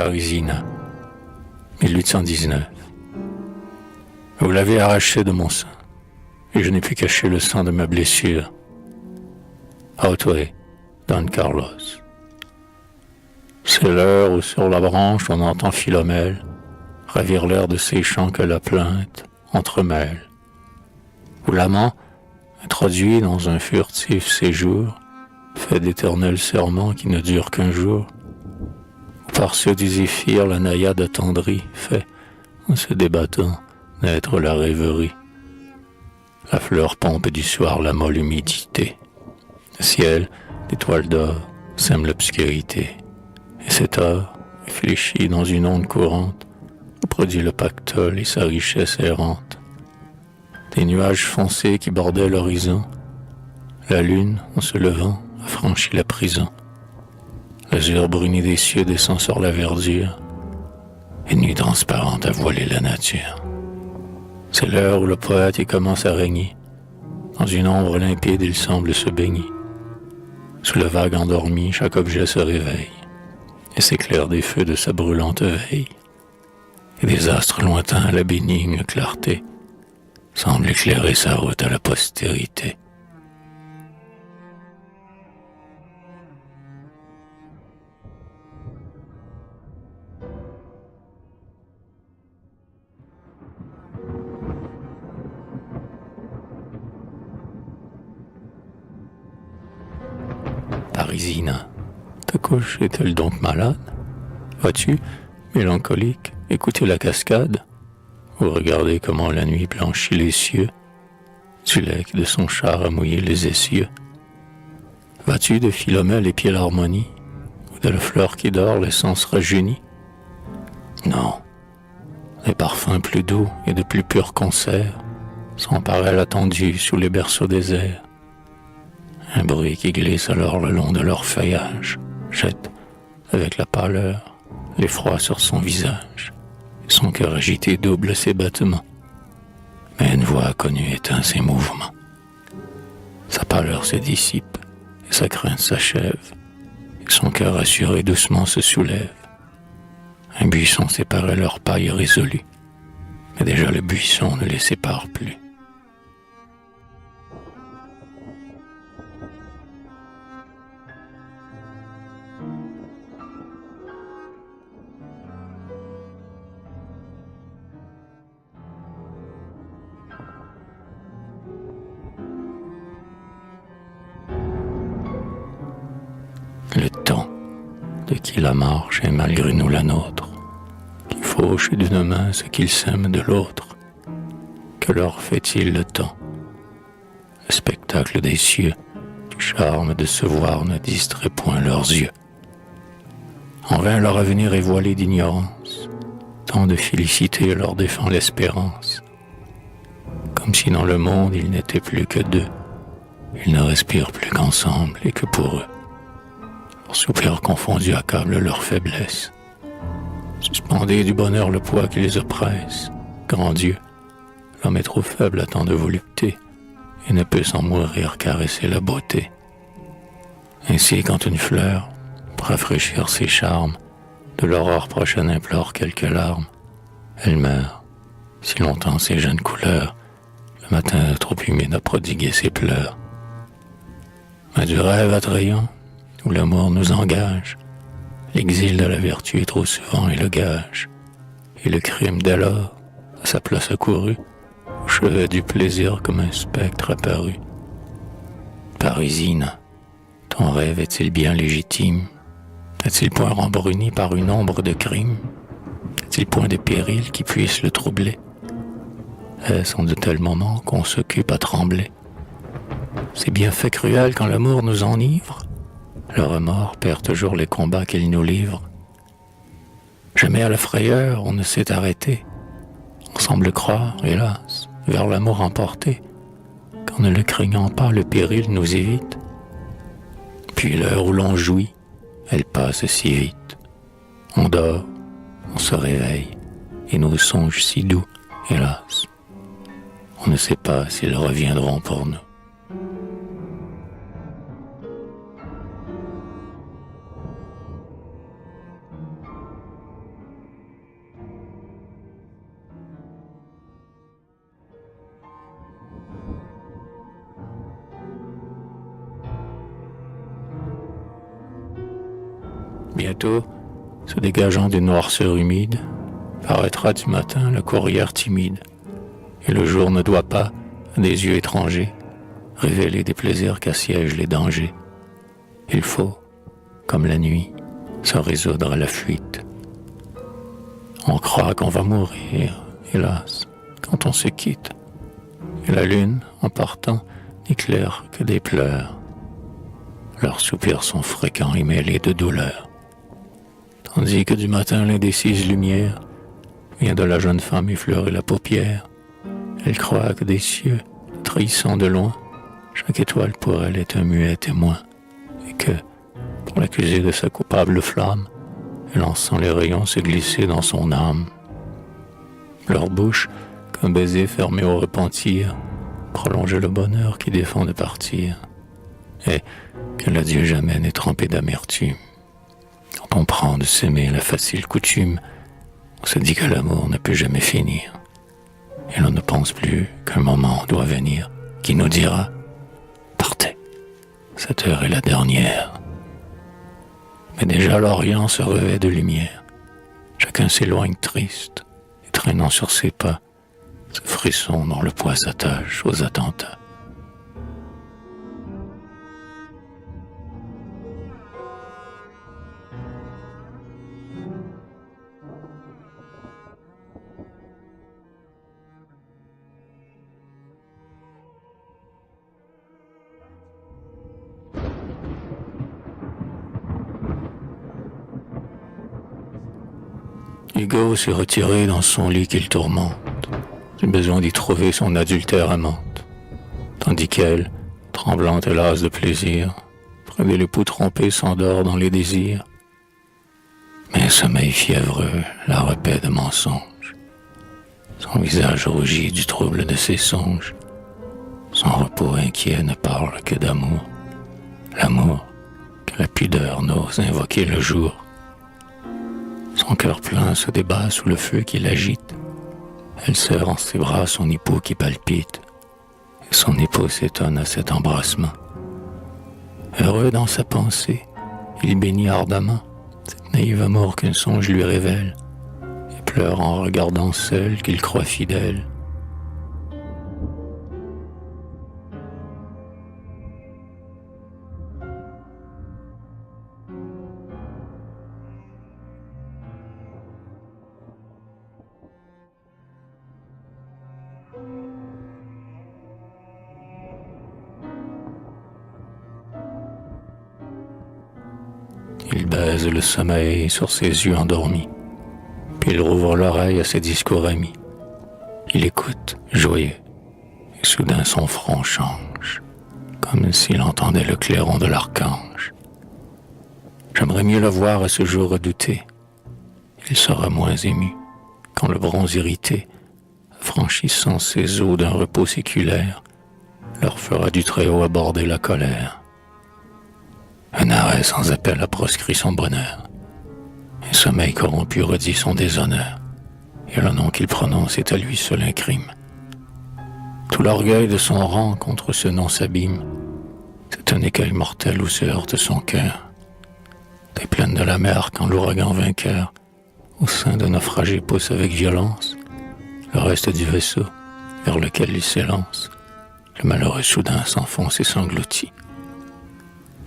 Parisina, 1819. Vous l'avez arraché de mon sein, et je n'ai pu cacher le sang de ma blessure. Outway, Don Carlos. C'est l'heure où sur la branche on entend Philomèle ravir l'air de ces chants que la plainte entremêle. Où l'amant, introduit dans un furtif séjour, fait d'éternels serments qui ne durent qu'un jour. Où par ceux du zéphyr la naïade attendrie fait, en se débattant, naître la rêverie. La fleur pompe du soir la molle humidité. Le ciel, d'étoiles d'or, sème l'obscurité. Et cet or, réfléchi dans une onde courante, produit le pactole et sa richesse errante. Des nuages foncés qui bordaient l'horizon, la lune, en se levant, a franchi la prison. L'azur bruni des cieux descend sur la verdure, et nuit transparente a voilé la nature. C'est l'heure où le poète y commence à régner. Dans une ombre limpide, il semble se baigner. Sous le vague endormi, chaque objet se réveille et s'éclaire des feux de sa brûlante veille. Et des astres lointains à la bénigne clarté semblent éclairer sa route à la postérité. Parisina, ta couche est-elle donc malade? Vois-tu, mélancolique, écouter la cascade, ou regarder comment la nuit blanchit les cieux, du lec de son char à mouiller les essieux? Vas-tu de Philomèle épier l'harmonie, ou de la fleur qui dort l'essence rajeunie? Non, les parfums plus doux et de plus purs concerts sont pareils attendus sous les berceaux déserts. Un bruit qui glisse alors le long de leur feuillage jette, avec la pâleur, l'effroi sur son visage. Son cœur agité double ses battements, mais une voix inconnue éteint ses mouvements. Sa pâleur se dissipe et sa crainte s'achève, et son cœur assuré doucement se soulève. Un buisson séparait leurs pas irrésolus, mais déjà le buisson ne les sépare plus. Le temps, de qui la marche est malgré nous la nôtre, qui fauche d'une main ce qu'il sème de l'autre. Que leur fait-il le temps? Le spectacle des cieux, du charme de se voir ne distrait point leurs yeux. En vain leur avenir est voilé d'ignorance, tant de félicité leur défend l'espérance. Comme si dans le monde il n'était plus que deux, ils ne respirent plus qu'ensemble et que pour eux. Leurs soupirs confondus accablent leur faiblesse. Suspendez du bonheur le poids qui les oppresse. Grand Dieu, l'homme est trop faible à tant de volupté et ne peut sans mourir caresser la beauté. Ainsi, quand une fleur, pour rafraîchir ses charmes, de l'aurore prochaine implore quelques larmes, elle meurt. Si longtemps ses jeunes couleurs, le matin trop humide a prodigué ses pleurs. Mais du rêve attrayant, où l'amour nous engage, l'exil de la vertu est trop souvent et le gage, et le crime dès lors, à sa place accourue, au chevet du plaisir comme un spectre apparu. Parisina, ton rêve est-il bien légitime? N'a-t-il point rembruni par une ombre de crime? N'a-t-il point de péril qui puisse le troubler? Est-ce en de tels moments qu'on s'occupe à trembler? C'est bien fait cruel quand l'amour nous enivre. Le remords perd toujours les combats qu'il nous livre. Jamais à la frayeur on ne s'est arrêté. On semble croire, hélas, vers l'amour emporté, qu'en ne le craignant pas, le péril nous évite. Puis l'heure où l'on jouit, elle passe si vite. On dort, on se réveille, et nos songes si doux, hélas, on ne sait pas s'ils reviendront pour nous. Bientôt, se dégageant d'une noirceur humide, paraîtra du matin le courrière timide, et le jour ne doit pas, à des yeux étrangers, révéler des plaisirs qu'assiègent les dangers. Il faut, comme la nuit, se résoudre à la fuite. On croit qu'on va mourir, hélas, quand on se quitte, et la lune, en partant, n'éclaire que des pleurs. Leurs soupirs sont fréquents et mêlés de douleur, tandis que du matin l'indécise lumière vient de la jeune femme effleurer la paupière. Elle croit que des cieux, trahissant de loin, chaque étoile pour elle est un muet témoin, et que, pour l'accuser de sa coupable flamme, elle en sent les rayons se glisser dans son âme. Leur bouche, qu'un baiser fermé au repentir, prolonge le bonheur qui défend de partir, et que l'adieu jamais n'est trempé d'amertume. Quand on prend de s'aimer la facile coutume, on se dit que l'amour ne peut jamais finir, et l'on ne pense plus qu'un moment doit venir qui nous dira « Partez, cette heure est la dernière ». Mais déjà l'Orient se revêt de lumière, chacun s'éloigne triste, et traînant sur ses pas ce frisson dont le poids s'attache aux attentats. Hugo s'est retiré dans son lit qu'il tourmente, du besoin d'y trouver son adultère amante, tandis qu'elle, tremblante et lasse de plaisir, près de l'époux trompé s'endort dans les désirs. Mais un sommeil fiévreux la repaît de mensonges, son visage rougit du trouble de ses songes, son repos inquiet ne parle que d'amour, l'amour que la pudeur n'ose invoquer le jour. Son cœur plein se débat sous le feu qui l'agite. Elle serre en ses bras son époux qui palpite, et son époux s'étonne à cet embrassement. Heureux dans sa pensée, il bénit ardemment cette naïve amour qu'un songe lui révèle, et pleure en regardant seul qu'il croit fidèle. Il baise le sommeil sur ses yeux endormis, puis il rouvre l'oreille à ses discours amis. Il écoute, joyeux, et soudain son front change, comme s'il entendait le clairon de l'archange. J'aimerais mieux le voir à ce jour redouté. Il sera moins ému, quand le bronze irrité, franchissant ses eaux d'un repos séculaire, leur fera du Très-Haut aborder la colère. Un arrêt sans appel a proscrit son bonheur. Un sommeil corrompu redit son déshonneur. Et le nom qu'il prononce est à lui seul un crime. Tout l'orgueil de son rang contre ce nom s'abîme. C'est un écueil mortel où se heurte son cœur. Des plaines de la mer quand l'ouragan vainqueur, au sein d'un naufragé pousse avec violence le reste du vaisseau vers lequel il s'élance. Le malheureux soudain s'enfonce et s'engloutit.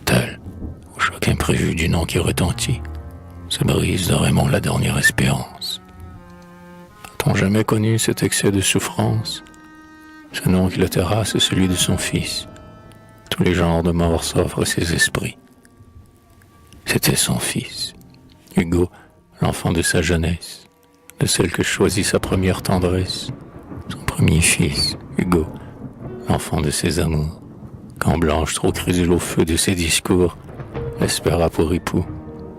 Tel, au choc imprévu du nom qui retentit, se brise de Raymond la dernière espérance. A-t-on jamais connu cet excès de souffrance? Ce nom qui le terrasse est celui de son fils. Tous les genres de mort s'offrent à ses esprits. C'était son fils, Hugo, l'enfant de sa jeunesse, de celle que choisit sa première tendresse. Son premier fils, Hugo, l'enfant de ses amours, quand Blanche, trop crédule au feu de ses discours, l'espéra pour époux,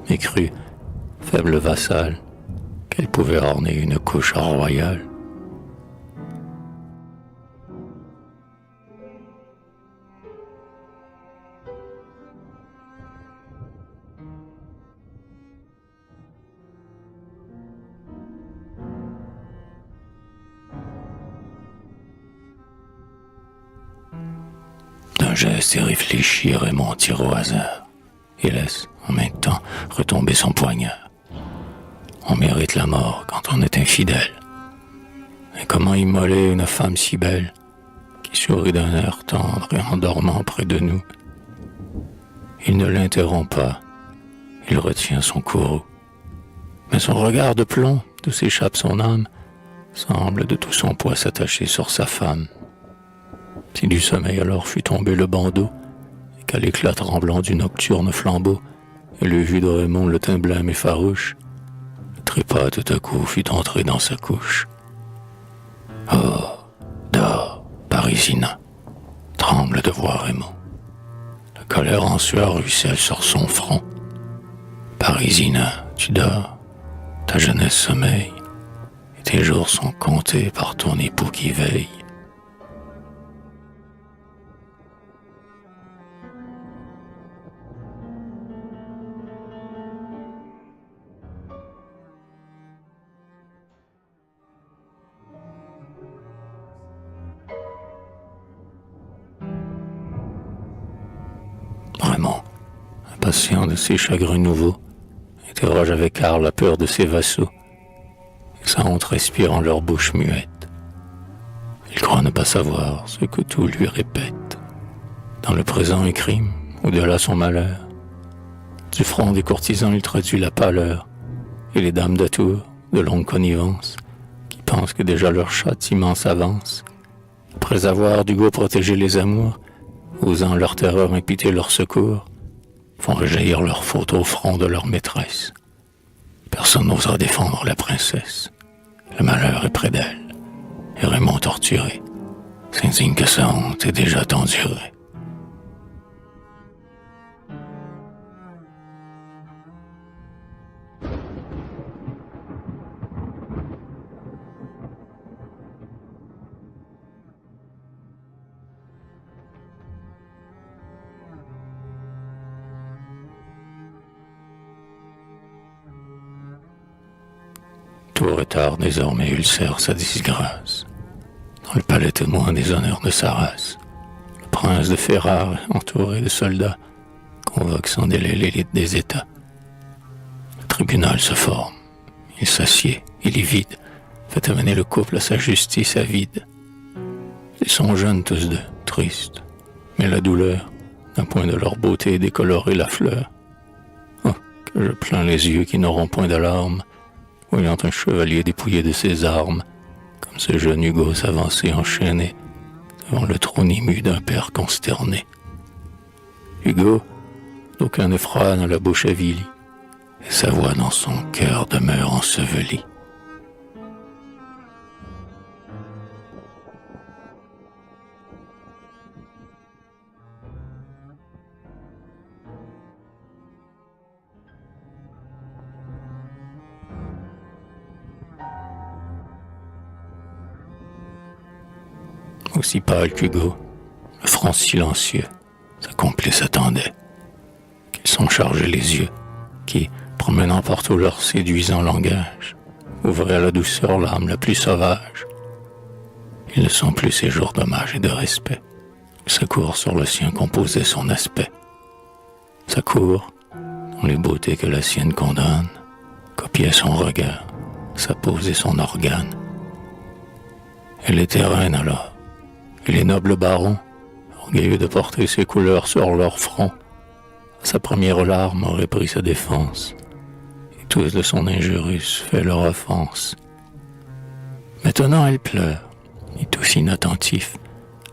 et crut, faible vassale, qu'elle pouvait orner une couche royale. D'un geste irréfléchi, Raymond tire au hasard et laisse, en même temps retomber son poignard. On mérite la mort quand on est infidèle. Et comment immoler une femme si belle, qui sourit d'un air tendre et en dormant près de nous? Il ne l'interrompt pas, il retient son courroux. Mais son regard de plomb, d'où s'échappe son âme, semble de tout son poids s'attacher sur sa femme. Si du sommeil alors fut tombé le bandeau, et qu'à l'éclat tremblant du nocturne flambeau, et le vu de Raymond le teint blême et farouche, le trépas tout à coup fut entré dans sa couche. Oh, dors, Parisina, tremble de voir Raymond. La colère en sueur ruisselle sur son front. Parisina, tu dors, ta jeunesse sommeille, et tes jours sont comptés par ton époux qui veille. Raymond, impatient de ses chagrins nouveaux, interroge avec Karl la peur de ses vassaux, et sa honte respire en leur bouche muette. Il croit ne pas savoir ce que tout lui répète. Dans le présent un crime, au-delà son malheur. Du front des courtisans il traduit la pâleur, et les dames d'atour, de longue connivence, qui pensent que déjà leur châtiment s'avance, après avoir d'Hugo protégé les amours, osant leur terreur imputer leur secours, font rejaillir leur faute au front de leur maîtresse. Personne n'osera défendre la princesse. Le malheur est près d'elle, et Raymond torturé s'indigne que sa honte est déjà endurée. Tout retard désormais ulcère sa disgrâce. Dans le palais témoin des honneurs de sa race, le prince de Ferrare, entouré de soldats, convoque sans délai l'élite des États. Le tribunal se forme, il s'assied, il est vide, fait amener le couple à sa justice avide. Ils sont jeunes tous deux, tristes, mais la douleur, d'un point de leur beauté, décolorer la fleur. Oh, que je plains les yeux qui n'auront point de larmes, voyant un chevalier dépouillé de ses armes, comme ce jeune Hugo s'avançait enchaîné devant le trône ému d'un père consterné. Hugo, d'aucun effroi dans la bouche avilie, et sa voix dans son cœur demeure ensevelie. Aussi pâle qu'Hugo, le front silencieux, sa complice attendait. Qu'ils sont chargés les yeux, qui, promenant partout leur séduisant langage, ouvraient à la douceur l'âme la plus sauvage. Ils ne sont plus ces jours d'hommage et de respect, où sa cour sur le sien composait son aspect. Sa cour, dont les beautés que la sienne condamne, copiait son regard, sa pose et son organe. Elle était reine alors, et les nobles barons, orgueilleux de porter ses couleurs sur leur front, sa première larme aurait pris sa défense, et tous de son injurus fait leur offense. Maintenant elle pleure, et tous inattentifs,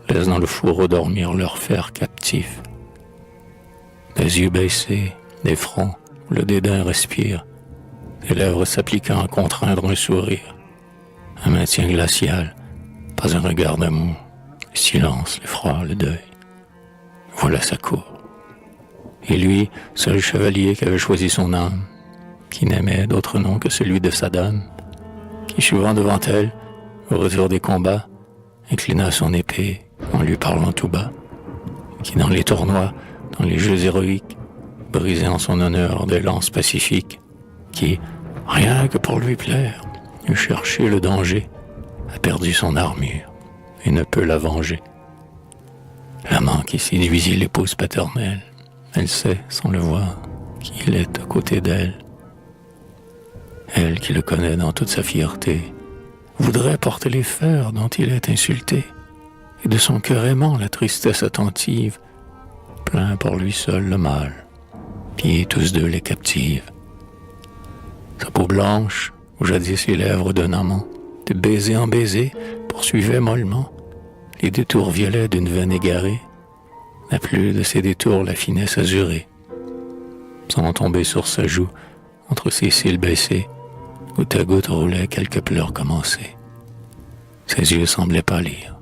laissent dans le fourreau dormir leur fer captif. Des yeux baissés, des fronts, où le dédain respire, des lèvres s'appliquant à contraindre un sourire, un maintien glacial, pas un regard d'amour, le silence, l'effroi, le deuil. Voilà sa cour. Et lui, seul chevalier qui avait choisi son âme, qui n'aimait d'autre nom que celui de sa dame, qui souvent devant elle, au retour des combats, inclina son épée en lui parlant tout bas, qui dans les tournois, dans les jeux héroïques, brisait en son honneur des lances pacifiques, qui, rien que pour lui plaire, eût cherché le danger, a perdu son armure et ne peut la venger. L'amant qui séduisit l'épouse paternelle, elle sait, sans le voir, qu'il est à côté d'elle. Elle qui le connaît dans toute sa fierté, voudrait porter les fers dont il est insulté, et de son cœur aimant la tristesse attentive, plaint pour lui seul le mal, puis tous deux les captive. Sa peau blanche, où jadis les lèvres d'un amant, de baiser en baiser, poursuivait mollement les détours violets d'une veine égarée, n'a plus de ses détours la finesse azurée. Sans tomber sur sa joue, entre ses cils baissés, goutte à goutte roulaient quelques pleurs commencés. Ses yeux semblaient pâlir,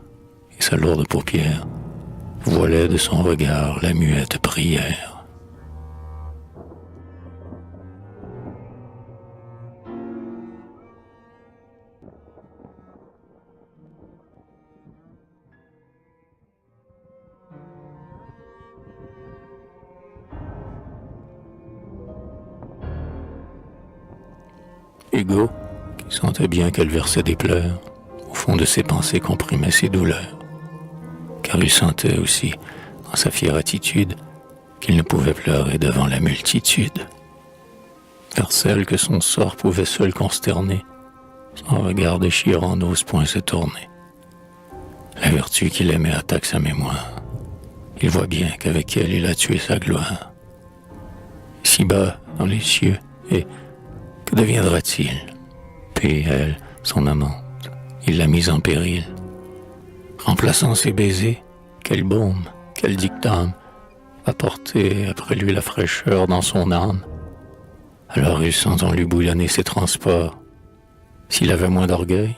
et sa lourde paupière voilait de son regard la muette prière. Hugo, qui sentait bien qu'elle versait des pleurs, au fond de ses pensées comprimait ses douleurs, car il sentait aussi, dans sa fière attitude, qu'il ne pouvait pleurer devant la multitude, vers celle que son sort pouvait seul consterner, son regard déchirant n'ose point se tourner. La vertu qu'il aimait attaque sa mémoire, il voit bien qu'avec elle il a tué sa gloire. Ici-bas, dans les cieux, et que deviendra-t-il? Puis elle, son amante, il l'a mise en péril. Remplaçant ses baisers, quel baume, quel dictame va porter après lui la fraîcheur dans son âme. Alors il sent en lui bouillonner ses transports. S'il avait moins d'orgueil,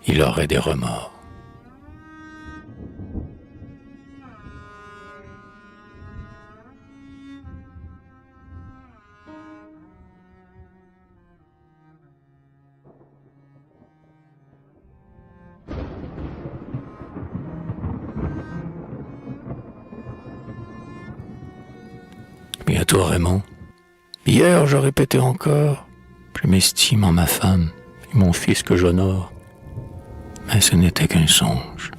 il aurait des remords. Bientôt Raymond. Hier, je répétais encore, je m'estime en ma femme et mon fils que j'honore. Mais ce n'était qu'un songe.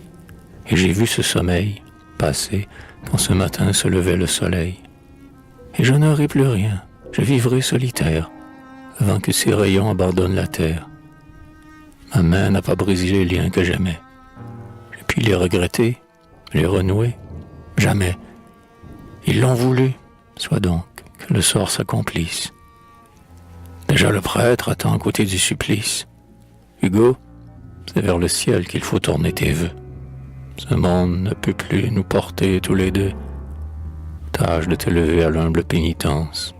Et j'ai vu ce sommeil passer quand ce matin se levait le soleil. Et je n'aurai plus rien, je vivrai solitaire, avant que ses rayons abandonnent la terre. Ma main n'a pas brisé les liens que j'aimais. J'ai pu les regretter, les renouer, jamais. Ils l'ont voulu. Soit donc que le sort s'accomplisse. Déjà le prêtre attend à côté du supplice. Hugo, c'est vers le ciel qu'il faut tourner tes vœux. Ce monde ne peut plus nous porter tous les deux. Tâche de te lever à l'humble pénitence.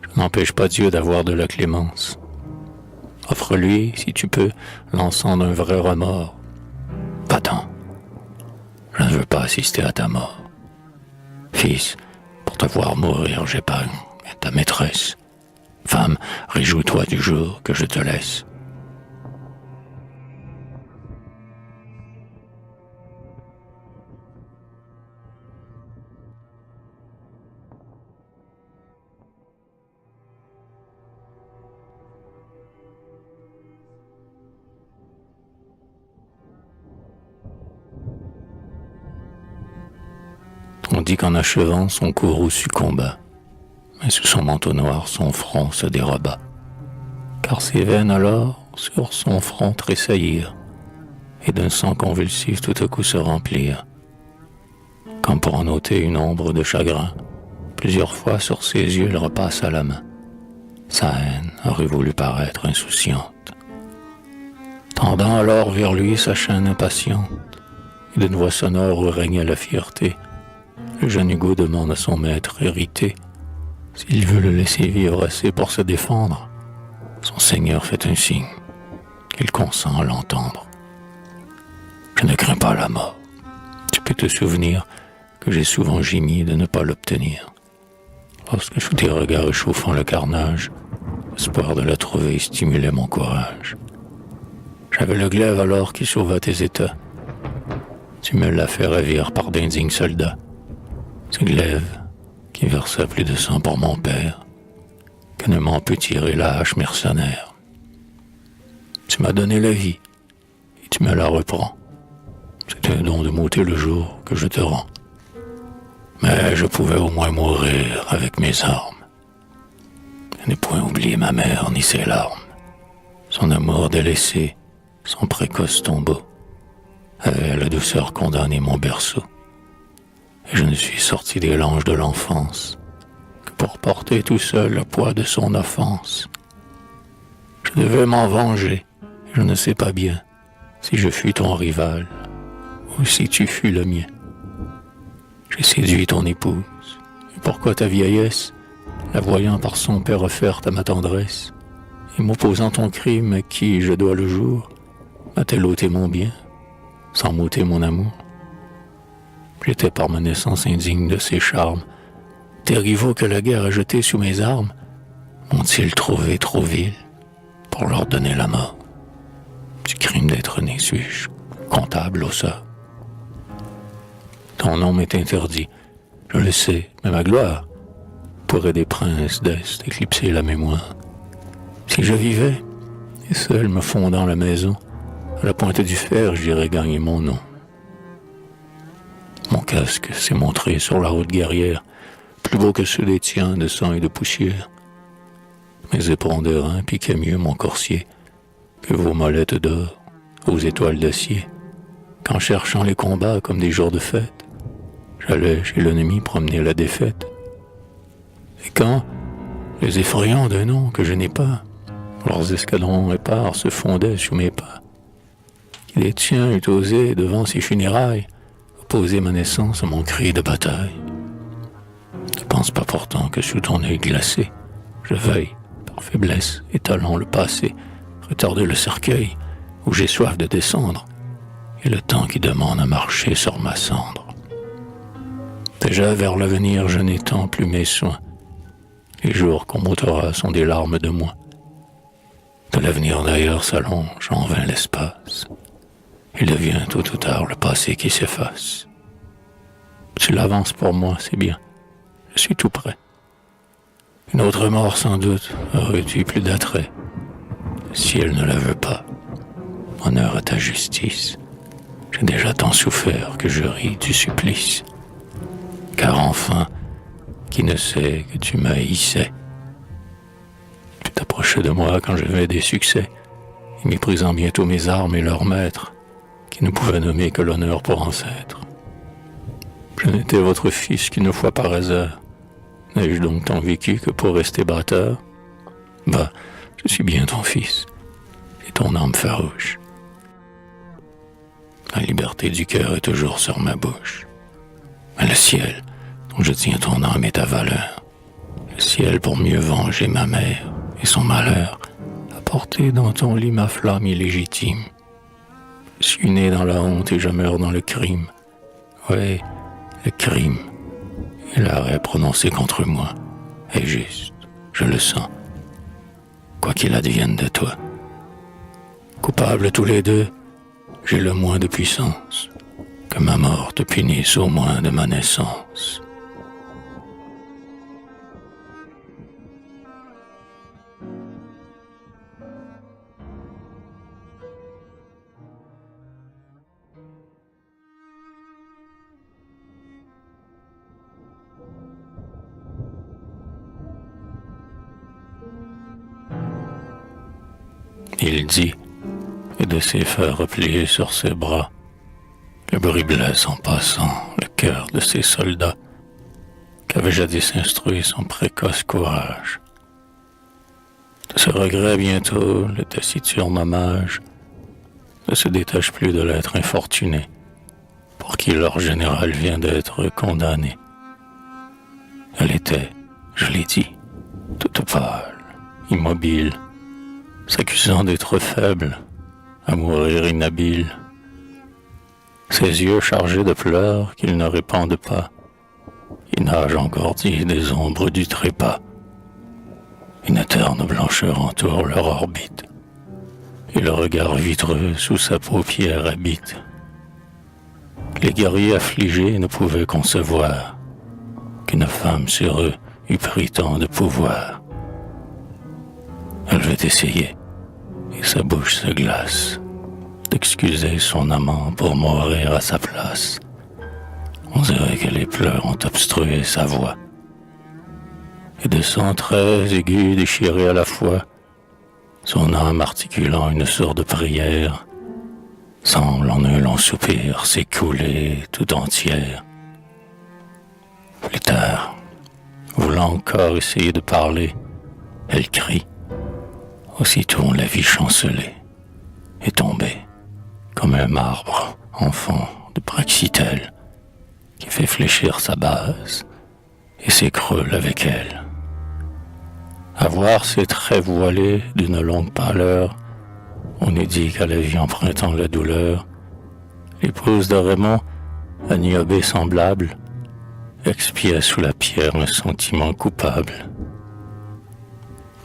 Je n'empêche pas Dieu d'avoir de la clémence. Offre-lui, si tu peux, l'encens d'un vrai remords. Va-t'en. Je ne veux pas assister à ta mort. Fils, pour te voir mourir, j'épargne ta maîtresse. Femme, réjouis-toi du jour que je te laisse. On dit qu'en achevant, son courroux succomba, mais sous son manteau noir, son front se déroba, car ses veines alors, sur son front tressaillirent, et d'un sang convulsif tout à coup se remplirent, comme pour en ôter une ombre de chagrin. Plusieurs fois sur ses yeux il repassa la main. Sa haine aurait voulu paraître insouciante, tendant alors vers lui sa chaîne impatiente, et d'une voix sonore où régnait la fierté, le jeune Hugo demande à son maître irrité s'il veut le laisser vivre assez pour se défendre. Son seigneur fait un signe qu'il consent à l'entendre. Je ne crains pas la mort. Tu peux te souvenir que j'ai souvent gémi de ne pas l'obtenir. Lorsque sous tes regards échauffant le carnage, l'espoir de la trouver stimulait mon courage. J'avais le glaive alors qui sauva tes états. Tu me l'as fait ravir par d'indignes soldats. Ce glaive qui versa plus de sang pour mon père que ne m'en peut tirer la hache mercenaire. Tu m'as donné la vie et tu me la reprends. C'est un don de m'ôter le jour que je te rends. Mais je pouvais au moins mourir avec mes armes n'ai point oublié ma mère ni ses larmes, son amour délaissé, son précoce tombeau, avait la douceur condamné mon berceau. Et je ne suis sorti des langes de l'enfance que pour porter tout seul le poids de son offense. Je devais m'en venger, je ne sais pas bien si je fus ton rival ou si tu fus le mien. J'ai séduit ton épouse, et pourquoi ta vieillesse, la voyant par son père offerte à ma tendresse, et m'opposant ton crime à qui je dois le jour, m'a-t-elle ôté mon bien, sans m'ôter mon amour? J'étais par ma naissance indigne de ses charmes. Tes rivaux que la guerre a jetés sous mes armes m'ont-ils trouvé trop vil pour leur donner la mort? Du crime d'être né suis-je comptable au sort? Ton nom m'est interdit, je le sais, mais ma gloire pourrait des princes d'Est éclipser la mémoire. Si je vivais, et seul me fondant la maison, à la pointe du fer, j'irais gagner mon nom. Mon casque s'est montré sur la route guerrière, plus beau que ceux des tiens de sang et de poussière. Mes éperons d'airain piquaient mieux mon corsier que vos molettes d'or aux étoiles d'acier, qu'en cherchant les combats comme des jours de fête, j'allais chez l'ennemi promener la défaite. Et quand, les effrayants d'un nom que je n'ai pas, leurs escadrons épars se fondaient sous mes pas, qui les tiens eût osé devant ces funérailles opposer ma naissance à mon cri de bataille. Ne pense pas pourtant que sous ton œil glacé, je veuille, par faiblesse, étalant le passé, retarder le cercueil où j'ai soif de descendre, et le temps qui demande à marcher sur ma cendre. Déjà vers l'avenir je n'étends plus mes soins, les jours qu'on m'ôtera sont des larmes de moi. De l'avenir d'ailleurs s'allonge en vain l'espace, il devient tôt ou tard le passé qui s'efface. Tu l'avances pour moi, c'est bien, je suis tout prêt. Une autre mort sans doute aurait-tu plus d'attrait. Si elle ne la veut pas, honneur à ta justice, j'ai déjà tant souffert que je ris du supplice. Car enfin, qui ne sait que tu m'haïssais? Tu t'approchais de moi quand j'avais des succès, et méprisant bientôt mes armes et leurs maîtres, qui ne pouvaient nommer que l'honneur pour ancêtre. Je n'étais votre fils qu'une fois par hasard. N'ai-je donc tant vécu que pour rester batteur? Bah, je suis bien ton fils, et ton âme farouche. La liberté du cœur est toujours sur ma bouche. Mais le ciel, dont je tiens ton âme et ta valeur, le ciel pour mieux venger ma mère et son malheur, a porté dans ton lit ma flamme illégitime. Je suis né dans la honte et je meurs dans le crime. Oui, le crime. Et l'arrêt prononcé contre moi est juste, je le sens, quoi qu'il advienne de toi. Coupables tous les deux, j'ai le moins de puissance, que ma mort te punisse au moins de ma naissance. Il dit, et de ses fers repliés sur ses bras, le bruit blesse en passant le cœur de ses soldats, qu'avait jadis instruit son précoce courage. De ce regret bientôt, le taciturne hommage ne se détache plus de l'être infortuné, pour qui leur général vient d'être condamné. Elle était, je l'ai dit, toute pâle, immobile, s'accusant d'être faible, à mourir inhabile. Ses yeux chargés de pleurs qu'ils ne répandent pas, ils nagent engourdis des ombres du trépas. Une terne blancheur entoure leur orbite, et le regard vitreux sous sa paupière habite. Les guerriers affligés ne pouvaient concevoir qu'une femme sur eux eût pris tant de pouvoir. Elle veut essayer, et sa bouche se glace, d'excuser son amant pour mourir à sa place. On dirait que les pleurs ont obstrué sa voix. et de 113 aigus déchirés à la fois, son âme articulant une sourde prière, semble en un long soupir s'écouler tout entière. Plus tard, voulant encore essayer de parler, elle crie. Aussitôt la vit chanceler et tomber comme un marbre enfant de Praxitèle qui fait fléchir sa base et s'écroule avec elle. À voir ses traits voilés d'une longue pâleur, on eût dit qu'à la vie empruntant la douleur, l'épouse de Raymond, à Niobé semblable, expiait sous la pierre un sentiment coupable.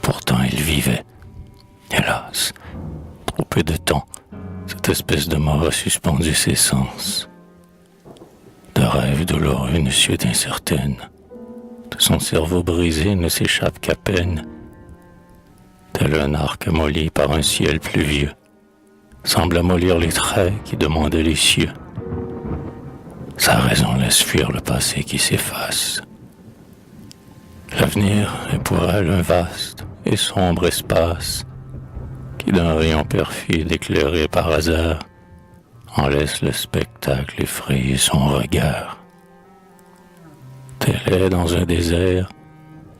Pourtant il vivait, hélas, trop peu de temps, cette espèce de mort a suspendu ses sens. De rêves douloureux, une suite incertaine, de son cerveau brisé ne s'échappe qu'à peine, tel un arc molli par un ciel pluvieux, semble amollir les traits qui demandaient les cieux. Sa raison laisse fuir le passé qui s'efface. L'avenir est pour elle un vaste et sombre espace qui d'un rayon perfide éclairé par hasard en laisse le spectacle effrayer son regard. Tel est dans un désert,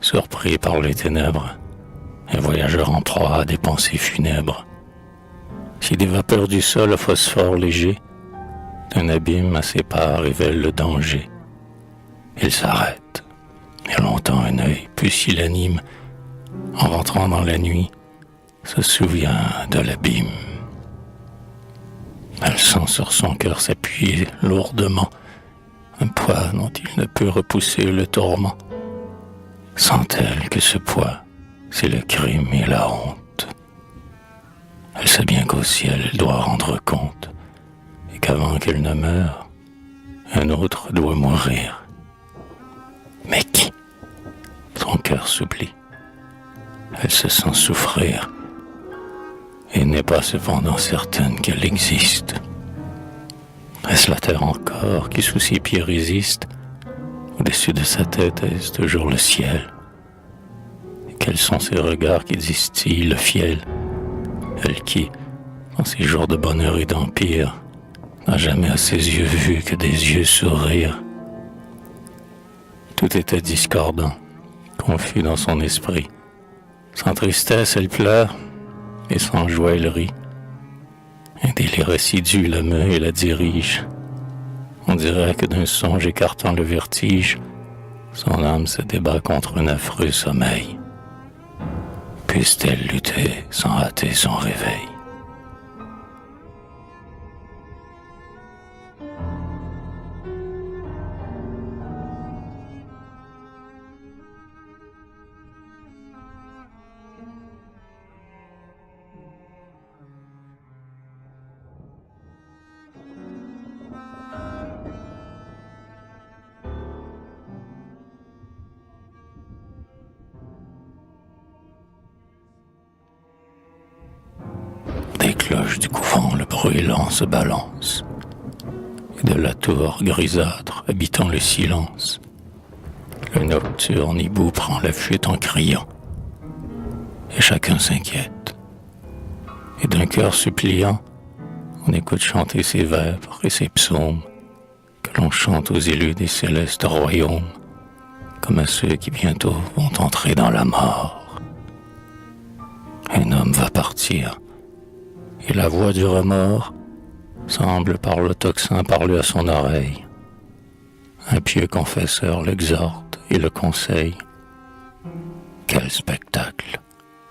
surpris par les ténèbres, un voyageur en proie à des pensées funèbres. Si des vapeurs du sol au phosphore léger d'un abîme à ses pas révèlent le danger, il s'arrête, et longtemps un œil pusillanime, en rentrant dans la nuit, se souvient de l'abîme. Elle sent sur son cœur s'appuyer lourdement un poids dont il ne peut repousser le tourment. Sent-elle que ce poids, c'est le crime et la honte? Elle sait bien qu'au ciel elle doit rendre compte, et qu'avant qu'elle ne meure, un autre doit mourir. Mais qui? Son cœur s'oublie. Elle se sent souffrir, et n'est pas cependant certaine qu'elle existe. Est-ce la terre encore qui sous ses pieds résiste? Au-dessus de sa tête est-ce toujours le ciel? Et quels sont ces regards qui distillent le fiel? Elle qui, dans ses jours de bonheur et d'empire, n'a jamais à ses yeux vu que des yeux sourire. Tout était discordant, confus dans son esprit. Sans tristesse, elle pleure, et sans joie, elle rit. Un délire assidu la meut et la dirige. On dirait que d'un songe écartant le vertige, son âme se débat contre un affreux sommeil. Puisse-t-elle lutter sans rater son réveil? Des cloches du couvent, le brûlant se balance, et de la tour grisâtre habitant le silence, le nocturne hibou prend la fuite en criant, et chacun s'inquiète. Et d'un cœur suppliant, on écoute chanter ses vêpres et ses psaumes, que l'on chante aux élus des célestes royaumes, comme à ceux qui bientôt vont entrer dans la mort. Un homme va partir, et la voix du remords semble par le tocsin parler à son oreille. Un pieux confesseur l'exhorte et le conseille. Quel spectacle!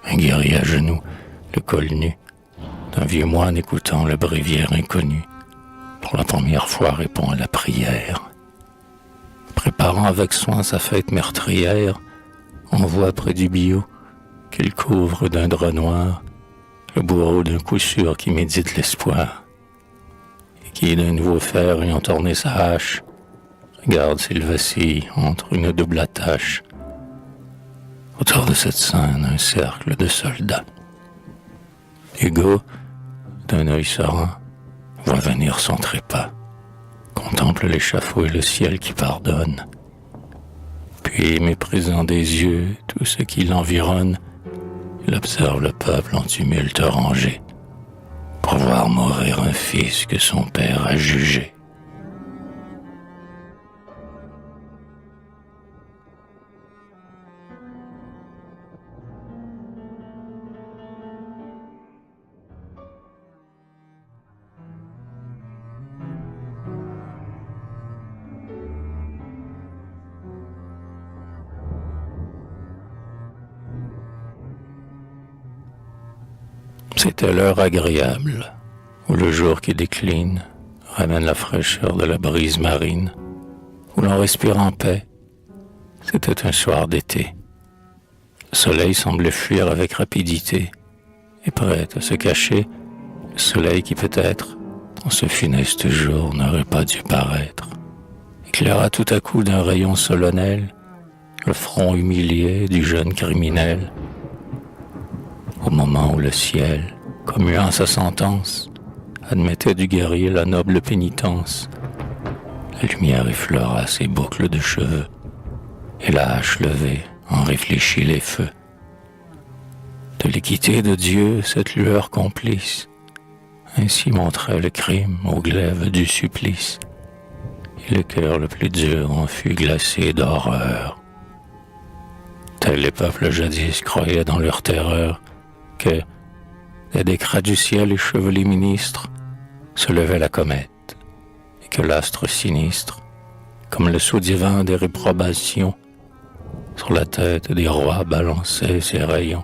Un guerrier à genoux, le col nu, d'un vieux moine écoutant le bréviaire inconnu, pour la première fois répond à la prière. Préparant avec soin sa fête meurtrière, on voit près du biot qu'il couvre d'un drap noir le bourreau d'un coup sûr qui médite l'espoir, et qui, d'un nouveau fer ayant tourné sa hache, regarde s'il vacille entre une double attache. Autour de cette scène, un cercle de soldats. Hugo, d'un œil serein, voit venir son trépas, contemple l'échafaud et le ciel qui pardonne. Puis Puis, méprisant des yeux tout ce qui l'environne, il observe le peuple en tumulte rangé, pour voir mourir un fils que son père a jugé. C'était l'heure agréable, où le jour qui décline ramène la fraîcheur de la brise marine, où l'on respire en paix. C'était un soir d'été. Le soleil semblait fuir avec rapidité, et prêt à se cacher, le soleil qui peut-être, dans ce funeste jour, n'aurait pas dû paraître, éclaira tout à coup d'un rayon solennel le front humilié du jeune criminel. Au moment où le ciel, commuant sa sentence, admettait du guerrier la noble pénitence, la lumière effleura ses boucles de cheveux, et la hache levée en réfléchit les feux. De l'équité de Dieu, cette lueur complice, ainsi montrait le crime au glaive du supplice, et le cœur le plus dur en fut glacé d'horreur. Tels les peuples jadis croyaient dans leur terreur que, des décrets du ciel échevelés ministres, se levait la comète, et que l'astre sinistre, comme le sceau divin des réprobations, sur la tête des rois balançait ses rayons.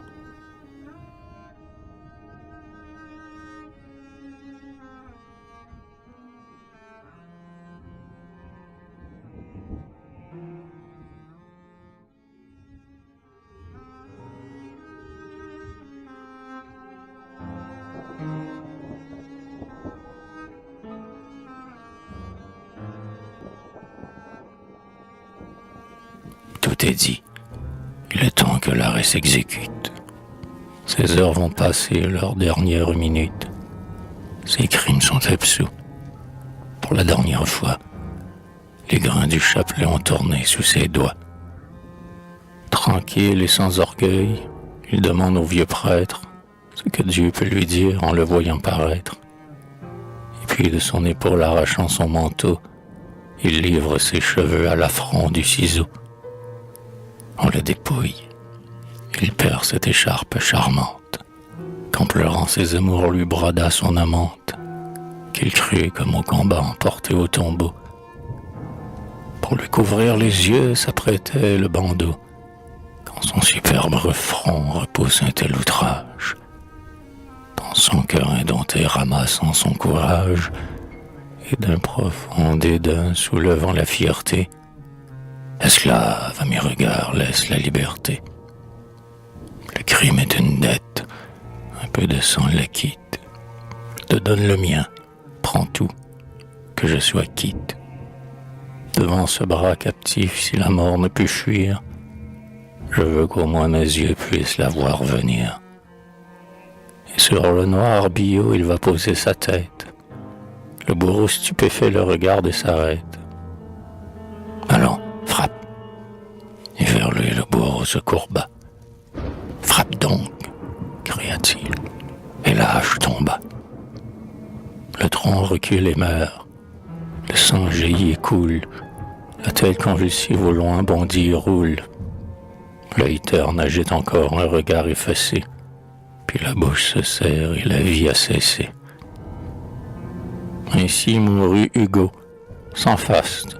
Tout est dit. Il est temps que l'arrêt s'exécute. Ces heures vont passer leur dernière minute. Ces crimes sont absous. Pour la dernière fois, les grains du chapelet ont tourné sous ses doigts. Tranquille et sans orgueil, il demande au vieux prêtre ce que Dieu peut lui dire en le voyant paraître. Et puis de son épaule arrachant son manteau, il livre ses cheveux à l'affront du ciseau. On le dépouille. Il perd cette écharpe charmante, qu'en pleurant ses amours lui broda son amante, qu'il crut comme au combat emporté au tombeau. Pour lui couvrir les yeux s'apprêtait le bandeau, quand son superbe front repousse un tel outrage. Dans son cœur indompté ramassant son courage, et d'un profond dédain soulevant la fierté, esclave à mes regards laisse la liberté. Le crime est une dette, un peu de sang l'acquitte. Je te donne le mien, prends tout, que je sois quitte. Devant ce bras captif, si la mort ne peut fuir, je veux qu'au moins mes yeux puissent la voir venir. Et sur le noir billot, il va poser sa tête. Le bourreau stupéfait le regarde et s'arrête. Allons, frappe. Et vers lui, le bourreau se courba. Frappe donc, cria-t-il, et la hache tomba. Le tronc recule et meurt. Le sang jaillit et coule. La tête convulsive au loin bondit et roule. L'œil terne agite encore un regard effacé. Puis la bouche se serre et la vie a cessé. Ainsi mourut Hugo, sans faste,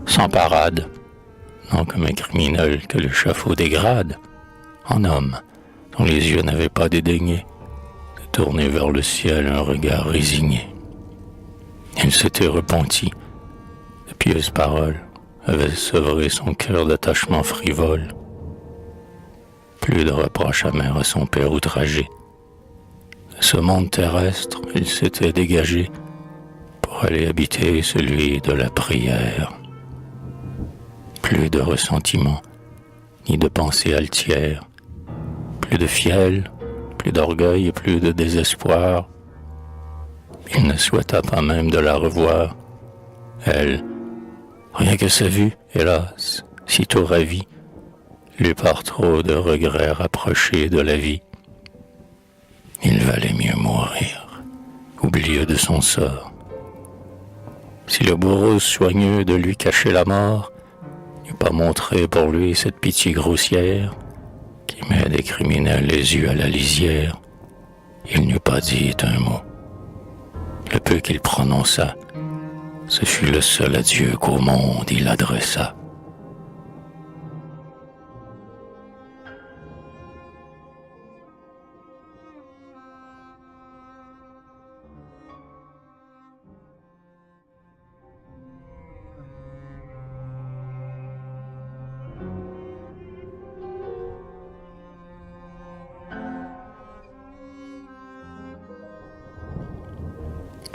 sans parade, non comme un criminel que l'échafaud dégrade, en homme dont les yeux n'avaient pas dédaigné de tourner vers le ciel un regard résigné. Il s'était repenti, de pieuses paroles avaient sevré son cœur d'attachement frivole. Plus de reproches amers à son père outragé. De ce monde terrestre, il s'était dégagé pour aller habiter celui de la prière. Plus de ressentiment, ni de pensée altière, plus de fiel, plus d'orgueil et plus de désespoir. Il ne souhaita pas même de la revoir. Elle, rien que sa vue, hélas, sitôt ravi, lui par trop de regrets rapprochés de la vie. Il valait mieux mourir, oublieux de son sort. Si le bourreau soigneux de lui cacher la mort n'eût pas montré pour lui cette pitié grossière qui met des criminels les yeux à la lisière, il n'eût pas dit un mot. Le peu qu'il prononça, ce fut le seul adieu qu'au monde il adressa.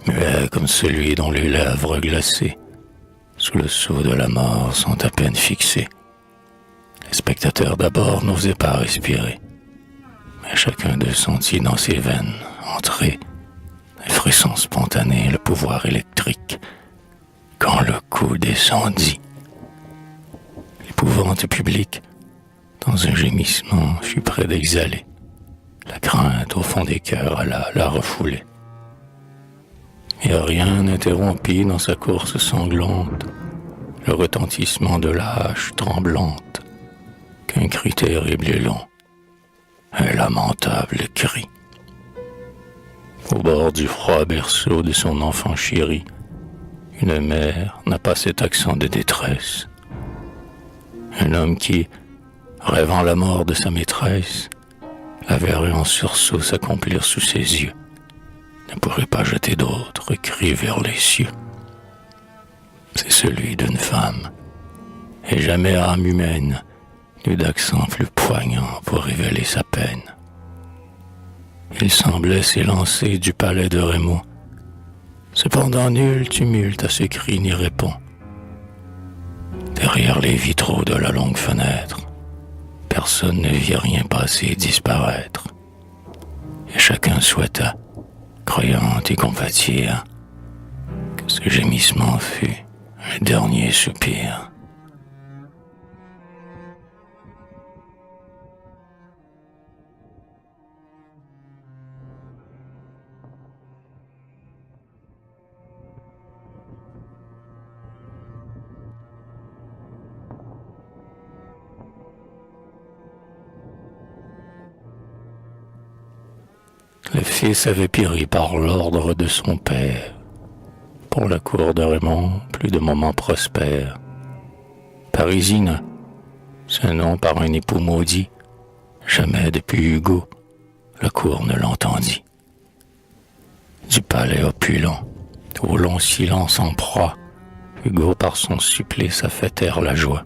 Muet comme celui dont les lèvres glacées, sous le sceau de la mort, sont à peine fixées. Les spectateurs d'abord n'osaient pas respirer, mais chacun d'eux sentit dans ses veines entrer un frisson spontané, le pouvoir électrique, quand le coup descendit. L'épouvante publique, dans un gémissement, fut près d'exhaler. La crainte au fond des cœurs alla la refouler. Et rien n'interrompit dans sa course sanglante le retentissement de la hache tremblante, qu'un cri terrible et long, un lamentable cri. Au bord du froid berceau de son enfant chéri, une mère n'a pas cet accent de détresse. Un homme qui, rêvant la mort de sa maîtresse, la verrait en sursaut s'accomplir sous ses yeux, ne pourrait pas jeter d'autres cris vers les cieux. C'est celui d'une femme, et jamais âme humaine n'eut d'accent plus poignant pour révéler sa peine. Il semblait s'élancer du palais de Rémaux, cependant nul tumulte à ce cri n'y répond. Derrière les vitraux de la longue fenêtre, personne ne vit rien passer et disparaître, et chacun souhaita, croyant y compatir, que ce gémissement fût un dernier soupir. Le fils avait péri par l'ordre de son père. Pour la cour de Raymond, plus de moments prospères. Parisina, ce nom par un époux maudit, jamais depuis Hugo, la cour ne l'entendit. Du palais opulent, au long silence en proie, Hugo par son supplice a fait taire la joie.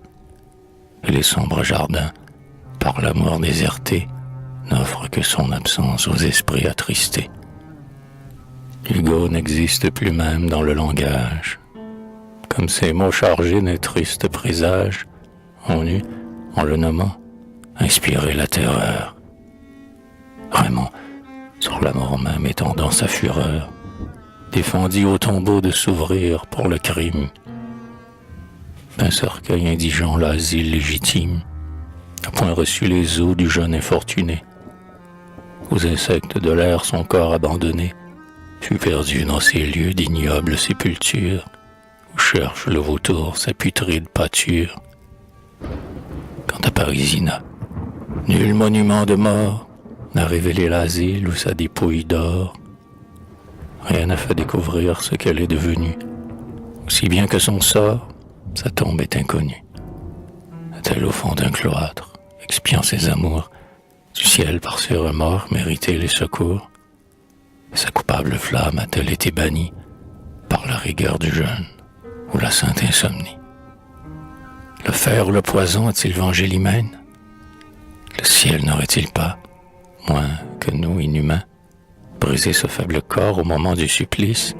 Et les sombres jardins, par l'amour déserté, n'offrent que son absence aux esprits attristés. Hugo n'existe plus même dans le langage. Comme ces mots chargés d'un triste présage, on eut, en le nommant, inspiré la terreur. Raymond, sur la mort même étendant sa fureur, défendit au tombeau de s'ouvrir pour le crime. D'un cercueil indigent l'asile légitime n'a point reçu les os du jeune infortuné. Aux insectes de l'air son corps abandonné fut perdu dans ces lieux d'ignoble sépulture où cherche le vautour sa putride pâture. Quant à Parisina, nul monument de mort n'a révélé l'asile où sa dépouille dort. Rien n'a fait découvrir ce qu'elle est devenue, aussi bien que son sort, sa tombe est inconnue. A-t-elle au fond d'un cloître, expiant ses amours, du ciel par ses remords mérité les secours? Sa coupable flamme a-t-elle été bannie par la rigueur du jeûne ou la sainte insomnie? Le fer ou le poison a-t-il vengé l'hymen? Le ciel n'aurait-il pas, moins que nous inhumains, brisé ce faible corps au moment du supplice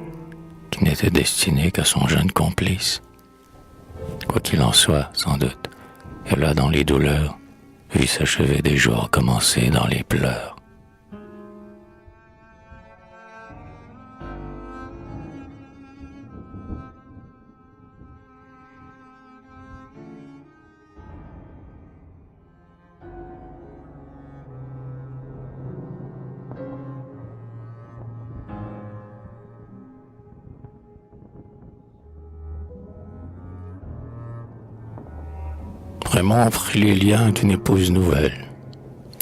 qui n'était destiné qu'à son jeune complice? Quoi qu'il en soit, sans doute, elle a dans les douleurs vu s'achever des jours commencés dans les pleurs. Raymond prit les liens d'une épouse nouvelle.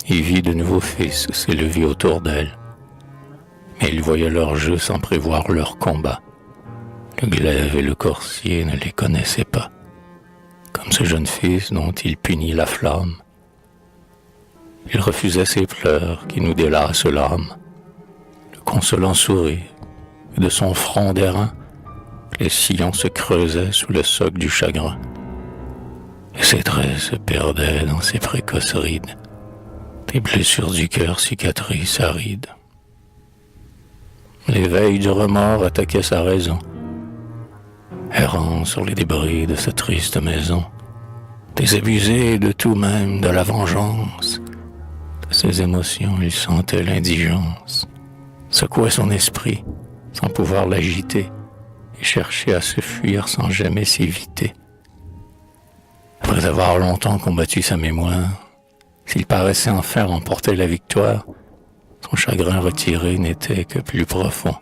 Il vit de nouveaux fils s'élever autour d'elle. Mais il voyait leur jeu sans prévoir leur combat. Le glaive et le coursier ne les connaissaient pas, comme ce jeune fils dont il punit la flamme. Il refusait ses pleurs qui nous délassent l'âme, le consolant sourire, et de son front d'airain, les sillons se creusaient sous le soc du chagrin, et ses traits se perdaient dans ses précoces rides, des blessures du cœur cicatrices arides. L'éveil du remords attaquait sa raison, errant sur les débris de sa triste maison, désabusé de tout, même de la vengeance. De ses émotions, il sentait l'indigence, secouait son esprit sans pouvoir l'agiter et cherchait à se fuir sans jamais s'éviter. Après avoir longtemps combattu sa mémoire, s'il paraissait enfin remporter la victoire, son chagrin retiré n'était que plus profond.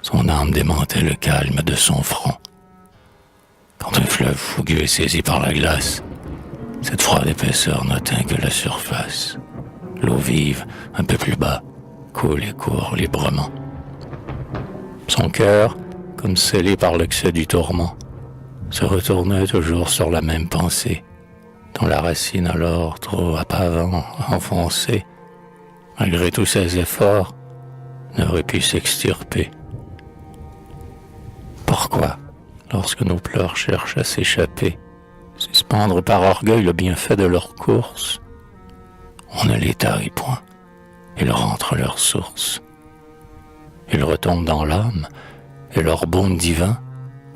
Son âme démentait le calme de son front. Quand un fleuve fougueux est saisi par la glace, cette froide épaisseur n'atteint que la surface. L'eau vive, un peu plus bas, coule et court librement. Son cœur, comme scellé par l'excès du tourment, se retournait toujours sur la même pensée, dont la racine alors trop à pavant enfoncée, malgré tous ses efforts, n'aurait pu s'extirper. Pourquoi, lorsque nos pleurs cherchent à s'échapper, suspendre par orgueil le bienfait de leur course, on ne les tarit point, ils rentrent à leur source. Ils retombent dans l'âme, et leur baume divin,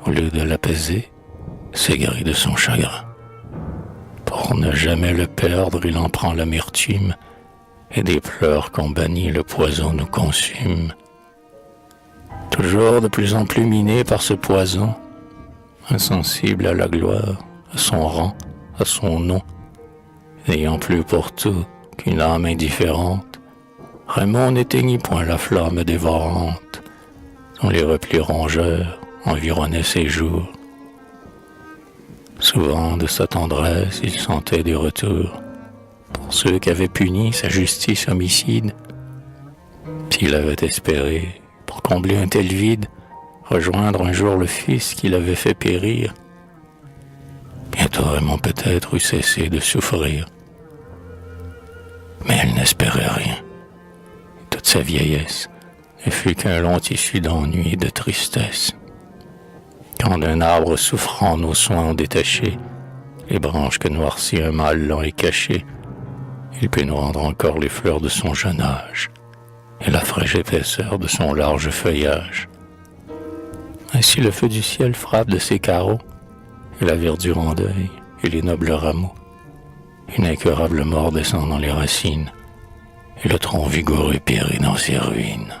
au lieu de l'apaiser, s'aigrit de son chagrin. Pour ne jamais le perdre, il en prend l'amertume, et des pleurs qu'on bannit, le poison nous consume. Toujours de plus en plus miné par ce poison, insensible à la gloire, à son rang, à son nom, n'ayant plus pour tout qu'une âme indifférente, Raymond n'éteignit point la flamme dévorante, dont les replis rongeurs environnaient ses jours. Souvent de sa tendresse il sentait des retours, pour ceux qu'avait puni sa justice homicide. S'il avait espéré, pour combler un tel vide, rejoindre un jour le fils qu'il avait fait périr, bientôt Raymond peut-être eût cessé de souffrir. Mais elle n'espérait rien. Toute sa vieillesse ne fut qu'un long tissu d'ennui et de tristesse. Quand d'un arbre souffrant nos soins ont détaché, les branches que noircit un mâle lent et caché, il peut nous rendre encore les fleurs de son jeune âge et la fraîche épaisseur de son large feuillage. Ainsi le feu du ciel frappe de ses carreaux, et la verdure en deuil, et les nobles rameaux. Une incurable mort descend dans les racines, et le tronc vigoureux périt dans ses ruines.